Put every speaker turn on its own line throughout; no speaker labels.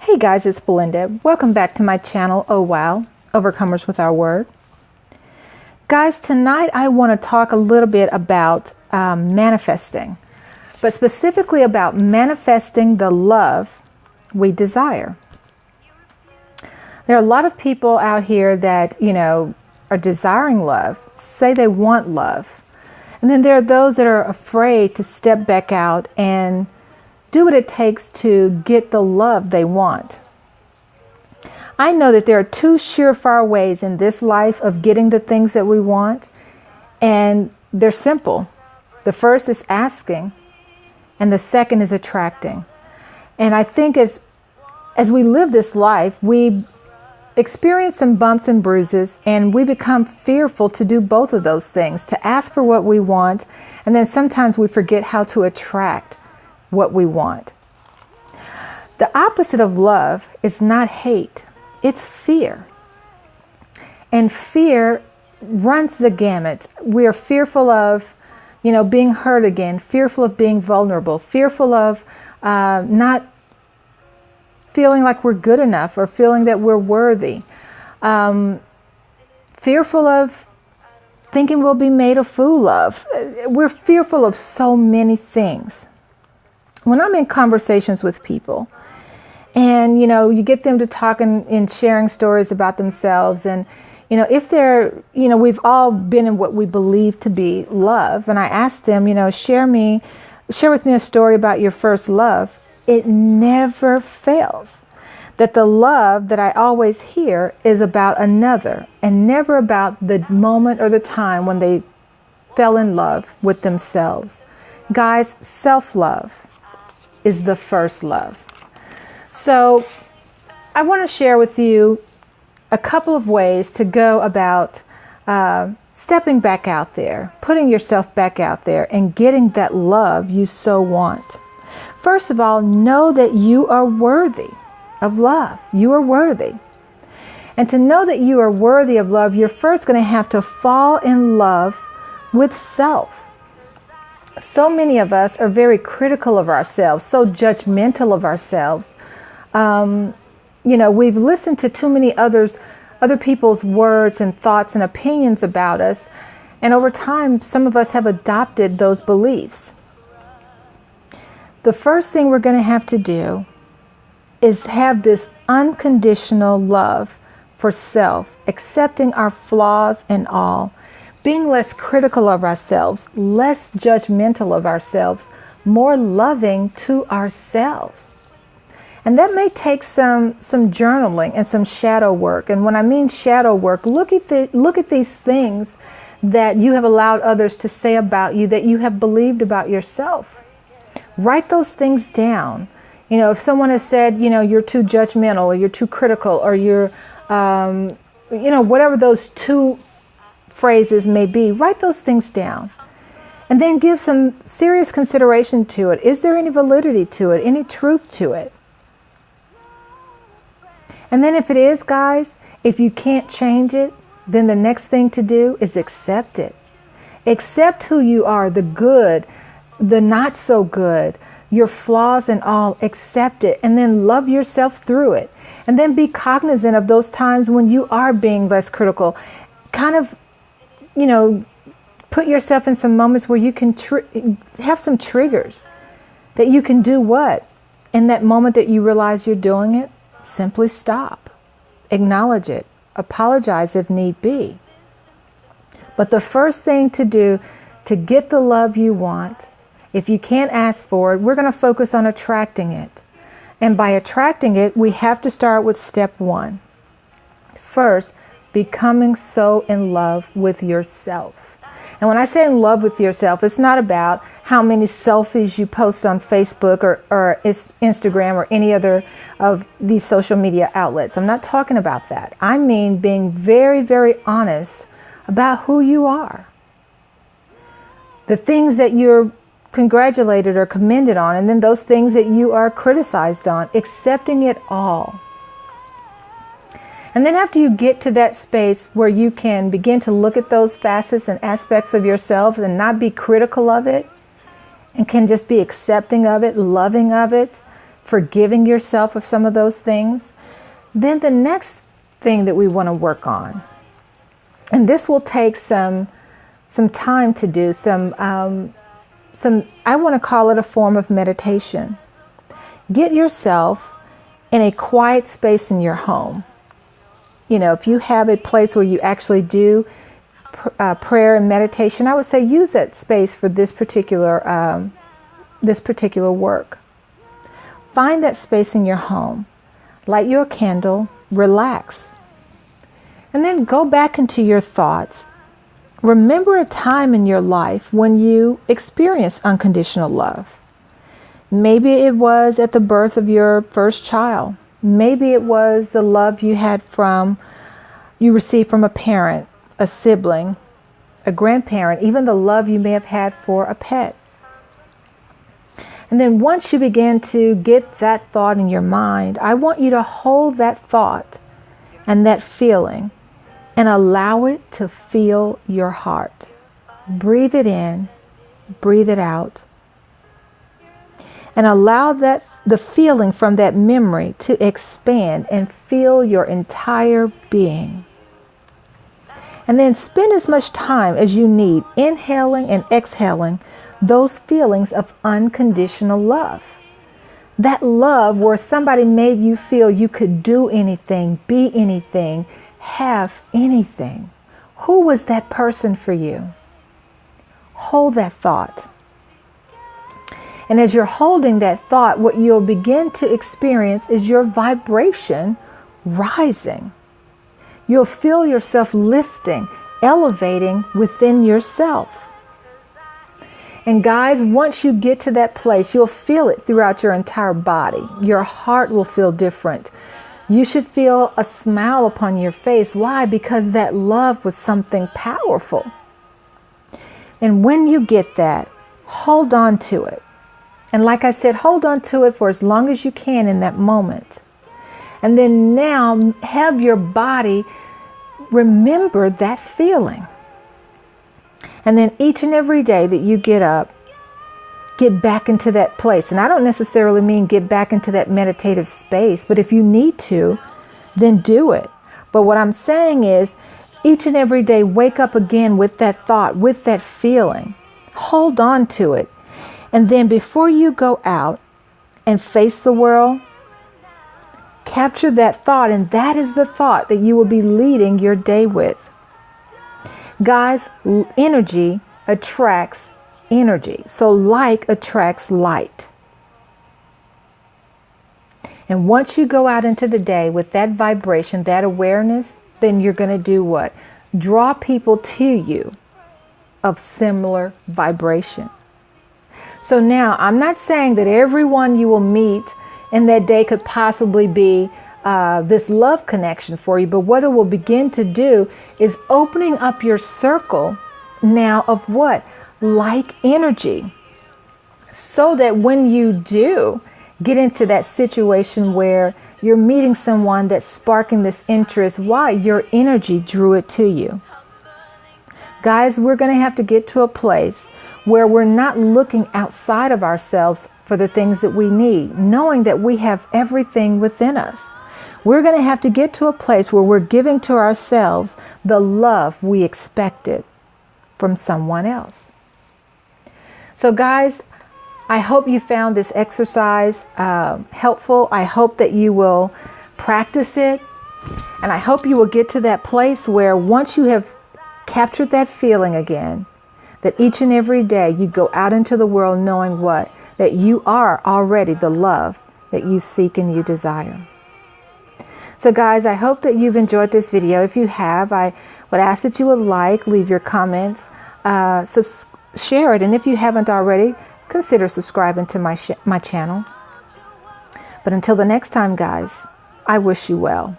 Hey guys, it's Belinda. Welcome back to my channel, Oh Wow, Overcomers with Our Word. Guys, tonight I want to talk a little bit about manifesting, but specifically about manifesting the love we desire. There are a lot of people out here that, are desiring love, say they want love. And then there are those that are afraid to step back out and do what it takes to get the love they want. I know that there are two surefire ways in this life of getting the things that we want, and they're simple. The first is asking, and the second is attracting. And I think as we live this life, we experience some bumps and bruises, and we become fearful to do both of those things, to ask for what we want, and then sometimes we forget how to attract what we want. The opposite of love is not hate, it's fear. And fear runs the gamut. We are fearful of, being hurt again, fearful of being vulnerable, fearful of not feeling like we're good enough or feeling that we're worthy, fearful of thinking we'll be made a fool of. We're fearful of so many things. When I'm in conversations with people and, you get them to talk and sharing stories about themselves, and, if they're, we've all been in what we believe to be love, and I ask them, share with me a story about your first love, it never fails that the love that I always hear is about another and never about the moment or the time when they fell in love with themselves. Guys, self-love is the first love. So I want to share with you a couple of ways to go about stepping back out there, putting yourself back out there and getting that love you so want. First of all, know that you are worthy of love. You are worthy. And to know that you are worthy of love, you're first going to have to fall in love with self. So many of us are very critical of ourselves, so judgmental of ourselves. We've listened to too many other people's words and thoughts and opinions about us. And over time, some of us have adopted those beliefs. The first thing we're going to have to do is have this unconditional love for self, accepting our flaws and all, being less critical of ourselves, less judgmental of ourselves, more loving to ourselves. And that may take some journaling and some shadow work. And when I mean shadow work, look at these things that you have allowed others to say about you, that you have believed about yourself. Write those things down. If someone has said, you're too judgmental, or you're too critical, or you're, whatever those two phrases may be, write those things down. And then give some serious consideration to it. Is there any validity to it? Any truth to it? And then if it is, guys, if you can't change it, then the next thing to do is accept it. Accept who you are, the good, the not so good, your flaws and all. Accept it, and then love yourself through it. And then be cognizant of those times when you are being less critical. Kind of, put yourself in some moments where you can have some triggers that you can do what? In that moment that you realize you're doing it, simply stop, acknowledge it, apologize if need be. But the first thing to do to get the love you want, if you can't ask for it, we're going to focus on attracting it. And by attracting it, we have to start with step one. First, becoming so in love with yourself. And when I say in love with yourself, it's not about how many selfies you post on Facebook or Instagram or any other of these social media outlets. I'm not talking about that. I mean being very, very honest about who you are. The things that you're congratulated or commended on, and then those things that you are criticized on, accepting it all. And then after you get to that space where you can begin to look at those facets and aspects of yourself and not be critical of it, and can just be accepting of it, loving of it, forgiving yourself of some of those things, then the next thing that we want to work on, and this will take some time to do, I want to call it a form of meditation. Get yourself in a quiet space in your home. You know, if you have a place where you actually do prayer and meditation, I would say use that space for this particular work. Find that space in your home. Light you a candle, relax. And then go back into your thoughts. Remember a time in your life when you experienced unconditional love. Maybe it was at the birth of your first child. Maybe it was the love you received from a parent, a sibling, a grandparent, even the love you may have had for a pet. And then once you begin to get that thought in your mind, I want you to hold that thought and that feeling and allow it to fill your heart. Breathe it in, breathe it out. And allow the feeling from that memory to expand and fill your entire being. And then spend as much time as you need inhaling and exhaling those feelings of unconditional love. That love where somebody made you feel you could do anything, be anything, have anything. Who was that person for you? Hold that thought. And as you're holding that thought, what you'll begin to experience is your vibration rising. You'll feel yourself lifting, elevating within yourself. And guys, once you get to that place, you'll feel it throughout your entire body. Your heart will feel different. You should feel a smile upon your face. Why? Because that love was something powerful. And when you get that, hold on to it. And like I said, hold on to it for as long as you can in that moment. And then now have your body remember that feeling. And then each and every day that you get up, get back into that place. And I don't necessarily mean get back into that meditative space, but if you need to, then do it. But what I'm saying is each and every day, wake up again with that thought, with that feeling. Hold on to it. And then before you go out and face the world, capture that thought, and that is the thought that you will be leading your day with. Guys, energy attracts energy. So like attracts light. And once you go out into the day with that vibration, that awareness, then you're going to do what? Draw people to you of similar vibration. So now, I'm not saying that everyone you will meet in that day could possibly be this love connection for you, but what it will begin to do is opening up your circle now of what? Like energy. So that when you do get into that situation where you're meeting someone that's sparking this interest, why? Your energy drew it to you. Guys, we're going to have to get to a place where we're not looking outside of ourselves for the things that we need, knowing that we have everything within us. We're going to have to get to a place where we're giving to ourselves the love we expected from someone else. So guys, I hope you found this exercise helpful. I hope that you will practice it. And I hope you will get to that place where once you have captured that feeling again, that each and every day you go out into the world knowing what? That you are already the love that you seek and you desire. So guys, I hope that you've enjoyed this video. If you have, I would ask that you would leave your comments, share it. And if you haven't already, consider subscribing to my channel. But until the next time, guys, I wish you well.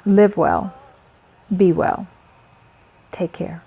Live well. Be well. Take care.